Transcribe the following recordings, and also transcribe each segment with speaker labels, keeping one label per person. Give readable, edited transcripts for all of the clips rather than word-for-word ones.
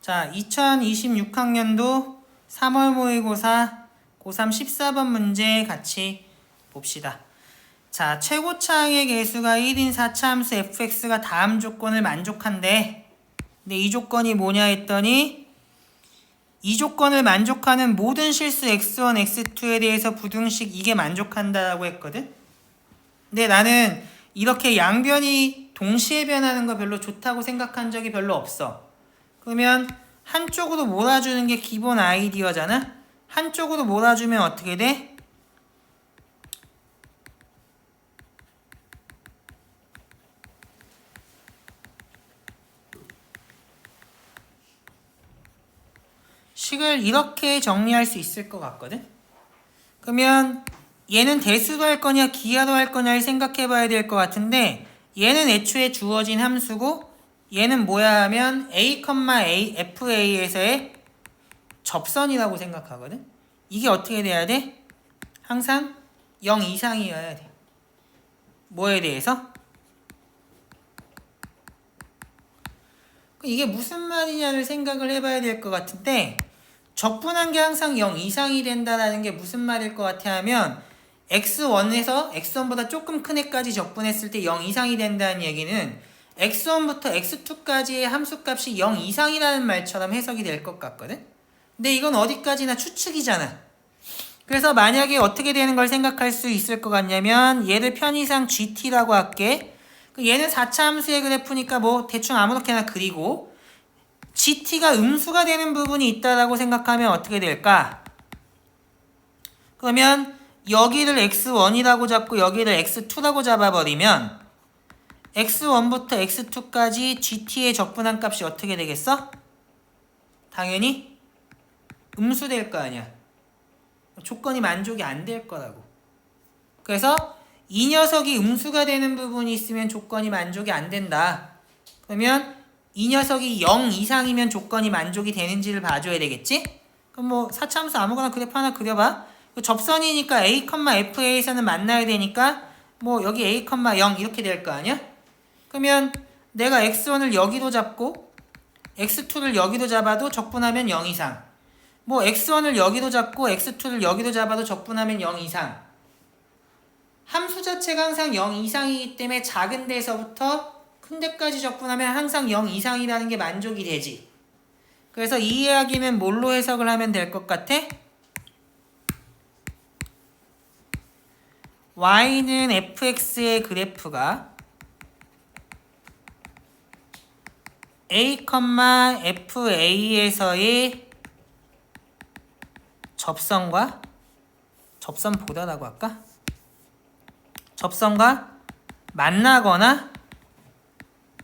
Speaker 1: 자, 2026학년도 3월 모의고사 고3 14번 문제 같이 봅시다. 자, 최고차항의 개수가 1인 4차함수 fx가 다음 조건을 만족한대. 근데 이 조건이 뭐냐 했더니 이 조건을 만족하는 모든 실수 x1, x2에 대해서 부등식 이게 만족한다라고 했거든. 근데 나는 이렇게 양변이 동시에 변하는 거 별로 좋다고 생각한 적이 별로 없어. 그러면 한쪽으로 몰아주는 게 기본 아이디어잖아. 한쪽으로 몰아주면 어떻게 돼? 식을 이렇게 정리할 수 있을 것 같거든. 그러면 얘는 대수로 할 거냐 기하로 할 거냐를 생각해 봐야 될 것 같은데, 얘는 애초에 주어진 함수고 얘는 뭐야 하면 a, fa에서의 접선이라고 생각하거든. 이게 어떻게 돼야 돼? 항상 0 이상이어야 돼. 뭐에 대해서? 이게 무슨 말이냐를 생각을 해봐야 될 것 같은데, 적분한 게 항상 0 이상이 된다는 게 무슨 말일 것 같아 하면 x1에서 x1보다 조금 큰 애까지 적분했을 때 0 이상이 된다는 얘기는 x1부터 x2까지의 함수값이 0 이상이라는 말처럼 해석이 될 것 같거든. 근데 이건 어디까지나 추측이잖아. 그래서 만약에 어떻게 되는 걸 생각할 수 있을 것 같냐면, 얘를 편의상 gt라고 할게. 얘는 4차 함수의 그래프니까 뭐 대충 아무렇게나 그리고, gt가 음수가 되는 부분이 있다라고 생각하면 어떻게 될까? 그러면 여기를 x1이라고 잡고 여기를 x2라고 잡아버리면 x1부터 x2까지 gt의 적분한 값이 어떻게 되겠어? 당연히 음수될 거 아니야. 조건이 만족이 안 될 거라고. 그래서 이 녀석이 음수가 되는 부분이 있으면 조건이 만족이 안 된다. 그러면 이 녀석이 0 이상이면 조건이 만족이 되는지를 봐줘야 되겠지? 그럼 뭐 4차함수 아무거나 그래프 하나 그려봐. 접선이니까 a, fa에서는 만나야 되니까 뭐 여기 a, 0 이렇게 될 거 아니야? 그러면 내가 x1을 여기도 잡고 x2를 여기도 잡아도 적분하면 0 이상. 뭐 x1을 여기도 잡고 x2를 여기도 잡아도 적분하면 0 이상. 함수 자체가 항상 0 이상이기 때문에 작은 데서부터 큰 데까지 적분하면 항상 0 이상이라는 게 만족이 되지. 그래서 이 이야기는 뭘로 해석을 하면 될 것 같아? y는 fx의 그래프가 a, fa에서의 접선보다라고 할까? 접선과 만나거나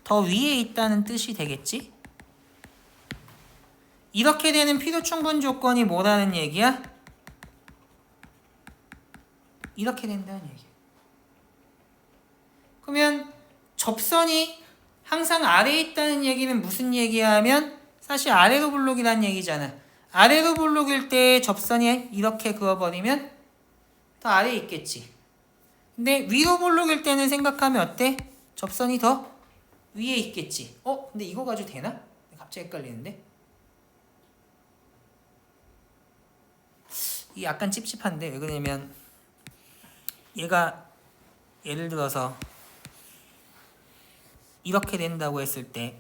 Speaker 1: 더 위에 있다는 뜻이 되겠지? 이렇게 되는 필요충분 조건이 뭐라는 얘기야? 이렇게 된다는 얘기야. 그러면 접선이 항상 아래에 있다는 얘기는 무슨 얘기야 하면 사실 아래로 볼록이라는 얘기잖아. 아래로 볼록일 때 접선이 이렇게 그어버리면 더 아래에 있겠지. 근데 위로 볼록일 때는 생각하면 어때? 접선이 더 위에 있겠지. 근데 이거 가지고 되나? 갑자기 헷갈리는데? 이게 약간 찝찝한데 왜 그러냐면 얘가 예를 들어서 이렇게 된다고 했을 때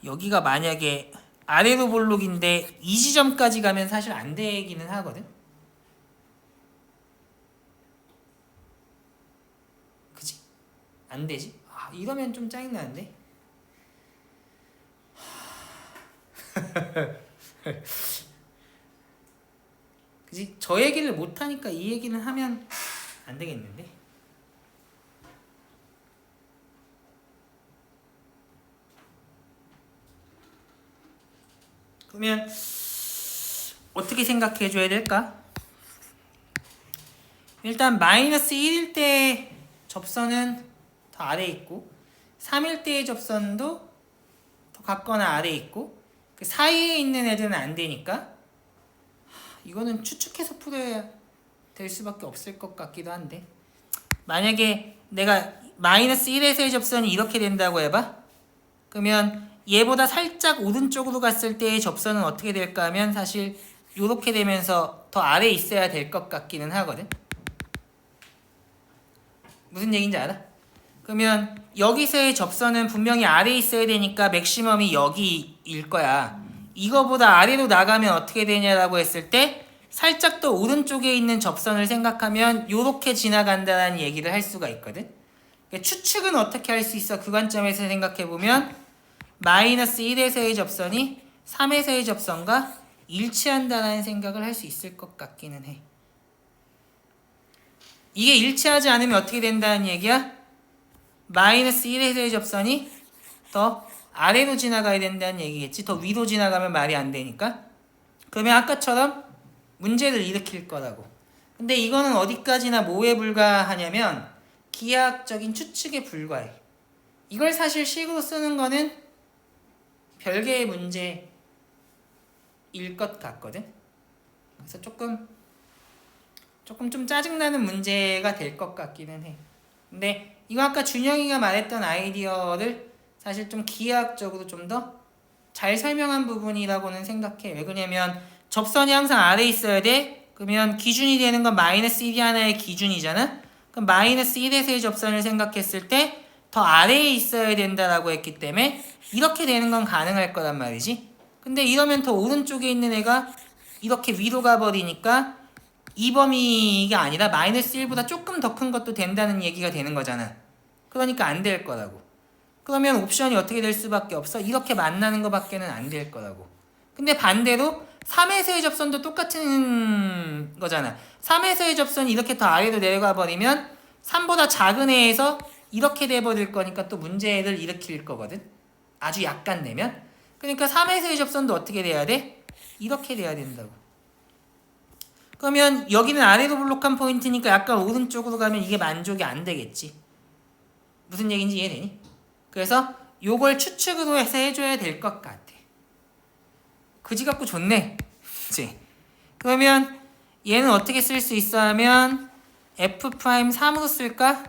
Speaker 1: 여기가 만약에 아래로 볼록인데 이 지점까지 가면 사실 안 되기는 하거든. 그치? 안 되지? 이러면 좀 짜증나는데? 그치? 저 얘기를 못하니까 이 얘기는 하면 안 되겠는데? 그러면 어떻게 생각해 줘야 될까? 일단 마이너스 1일 때 접선은 더 아래에 있고 3일 때의 접선도 더 같거나 아래에 있고 그 사이에 있는 애들은 안 되니까 이거는 추측해서 풀어야 될 수밖에 없을 것 같기도 한데, 만약에 내가 마이너스 1에서의 접선이 이렇게 된다고 해봐. 그러면 얘보다 살짝 오른쪽으로 갔을 때의 접선은 어떻게 될까 하면 사실 요렇게 되면서 더 아래에 있어야 될 것 같기는 하거든. 무슨 얘기인지 알아? 그러면 여기서의 접선은 분명히 아래에 있어야 되니까 맥시멈이 여기일 거야. 이거보다 아래로 나가면 어떻게 되냐라고 했을 때 살짝 더 오른쪽에 있는 접선을 생각하면 요렇게 지나간다는 얘기를 할 수가 있거든. 그러니까 추측은 어떻게 할 수 있어? 그 관점에서 생각해보면 마이너스 1에서의 접선이 3에서의 접선과 일치한다는 생각을 할 수 있을 것 같기는 해. 이게 일치하지 않으면 어떻게 된다는 얘기야? 마이너스 1에서의 접선이 더 아래로 지나가야 된다는 얘기겠지. 더 위로 지나가면 말이 안 되니까. 그러면 아까처럼 문제를 일으킬 거라고. 근데 이거는 어디까지나 뭐에 불과하냐면 기하학적인 추측에 불과해. 이걸 사실 식으로 쓰는 거는 별개의 문제일 것 같거든. 그래서 조금 좀 짜증나는 문제가 될 것 같기는 해. 근데 이거 아까 준영이가 말했던 아이디어를 사실 좀 기하학적으로 좀 더 잘 설명한 부분이라고는 생각해. 왜 그러냐면 접선이 항상 아래에 있어야 돼. 그러면 기준이 되는 건 마이너스 1이 하나의 기준이잖아. 그럼 마이너스 1에서의 접선을 생각했을 때 더 아래에 있어야 된다라고 했기 때문에 이렇게 되는 건 가능할 거란 말이지. 근데 이러면 더 오른쪽에 있는 애가 이렇게 위로 가버리니까 이 범위가 아니라 마이너스 1보다 조금 더 큰 것도 된다는 얘기가 되는 거잖아. 그러니까 안 될 거라고. 그러면 옵션이 어떻게 될 수밖에 없어? 이렇게 만나는 것밖에는 안 될 거라고. 근데 반대로 3에서의 접선도 똑같은 거잖아. 3에서의 접선이 이렇게 더 아래로 내려가 버리면 3보다 작은 애에서 이렇게 돼버릴 거니까 또 문제를 일으킬 거거든. 아주 약간 내면. 그러니까 3에서의 접선도 어떻게 돼야 돼? 이렇게 돼야 된다고. 그러면 여기는 아래로 블록한 포인트니까 약간 오른쪽으로 가면 이게 만족이 안 되겠지. 무슨 얘기인지 이해되니? 그래서 요걸 추측으로 해서 해줘야 될 것 같아. 그지 갖고 좋네. 그치? 그러면 얘는 어떻게 쓸 수 있어 하면 F'3으로 쓸까?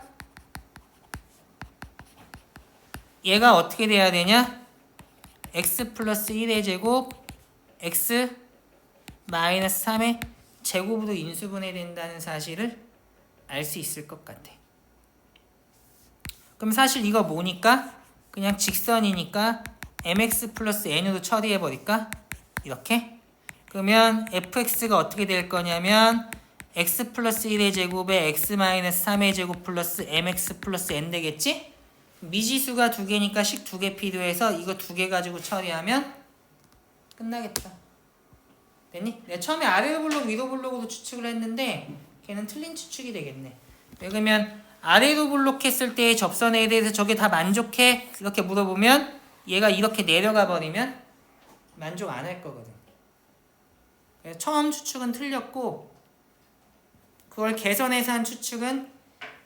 Speaker 1: 얘가 어떻게 돼야 되냐? x 플러스 1의 제곱 x 마이너스 3의 제곱으로 인수분해된다는 사실을 알 수 있을 것 같아. 그럼 사실 이거 뭐니까? 그냥 직선이니까 mx 플러스 n으로 처리해버릴까? 이렇게? 그러면 fx가 어떻게 될 거냐면 x 플러스 1의 제곱에 x 마이너스 3의 제곱 플러스 mx 플러스 n 되겠지? 미지수가 두 개니까 식 두 개 필요해서 이거 두 개 가지고 처리하면 끝나겠다. 됐니? 내가 처음에 아래로 블록 위로 블록으로 추측을 했는데 걔는 틀린 추측이 되겠네. 왜 그러면 아래로 블록 했을 때의 접선에 대해서 저게 다 만족해? 이렇게 물어보면 얘가 이렇게 내려가 버리면 만족 안 할 거거든. 그래서 처음 추측은 틀렸고 그걸 개선해서 한 추측은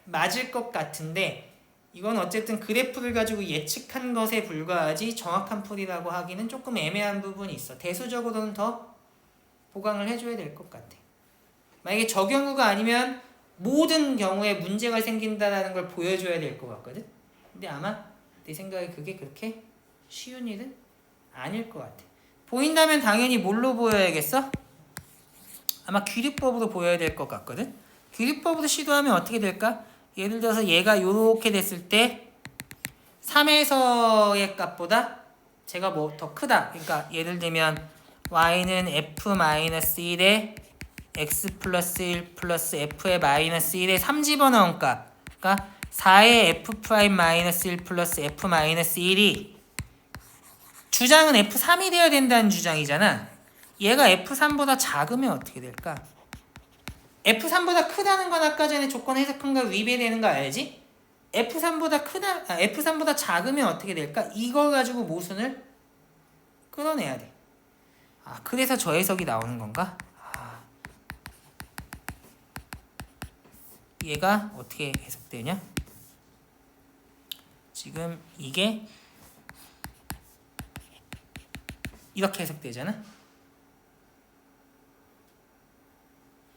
Speaker 1: 맞을 것 같은데 이건 어쨌든 그래프를 가지고 예측한 것에 불과하지 정확한 풀이라고 하기는 조금 애매한 부분이 있어. 대수적으로는 더 보강을 해줘야 될 것 같아. 만약에 저 경우가 아니면 모든 경우에 문제가 생긴다는 걸 보여줘야 될 것 같거든. 근데 아마 내 생각에 그게 그렇게 쉬운 일은 아닐 것 같아. 보인다면 당연히 뭘로 보여야겠어? 아마 귀류법으로 보여야 될 것 같거든. 귀류법으로 시도하면 어떻게 될까? 예를 들어서 얘가 요렇게 됐을 때 3에서의 값보다 제가 뭐 더 크다. 그러니까 예를 들면 y는 f-1에 x 플러스 1 플러스 f의 마이너스 1에 3 집어넣은 값. 그러니까 4의 f 프라임 마이너스 1 플러스 f 마이너스 1이 주장은 f3이 되어야 된다는 주장이잖아. 얘가 f3보다 작으면 어떻게 될까? F3보다 크다는 건 아까 전에 조건 해석한 거 위배되는 거 알지? F3보다 작으면 어떻게 될까? 이걸 가지고 모순을 끌어내야 돼. 아, 그래서 저 해석이 나오는 건가? 아, 얘가 어떻게 해석되냐? 지금 이게 이렇게 해석되잖아?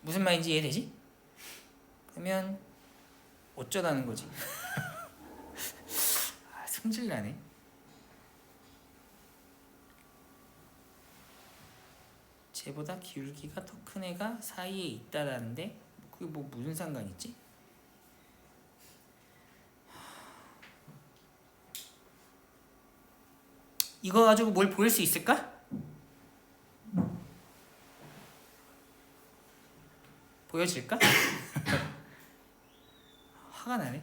Speaker 1: 무슨 말인지 이해되지? 그러면 어쩌라는 거지? 아, 승질나네. 쟤보다 기울기가 더 큰 애가 사이에 있다라는데 그게 뭐 무슨 상관 있지? 이거 가지고 뭘 보일 수 있을까? 보여질까? 화가 나네.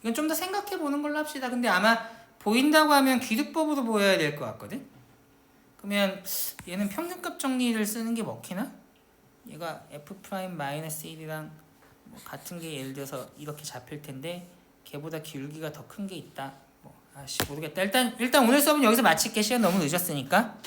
Speaker 1: 이건 좀 더 생각해 보는 걸로 합시다. 근데 아마 보인다고 하면 귀두법으로 보여야 될 것 같거든. 그러면 얘는 평균값 정리를 쓰는 게 먹히나? 얘가 f'-1이랑 뭐 같은 게 예를 들어서 이렇게 잡힐 텐데 걔보다 기울기가 더 큰 게 있다. 뭐 아씨 모르겠다. 일단 오늘 수업은 여기서 마칠게. 시간 너무 늦었으니까.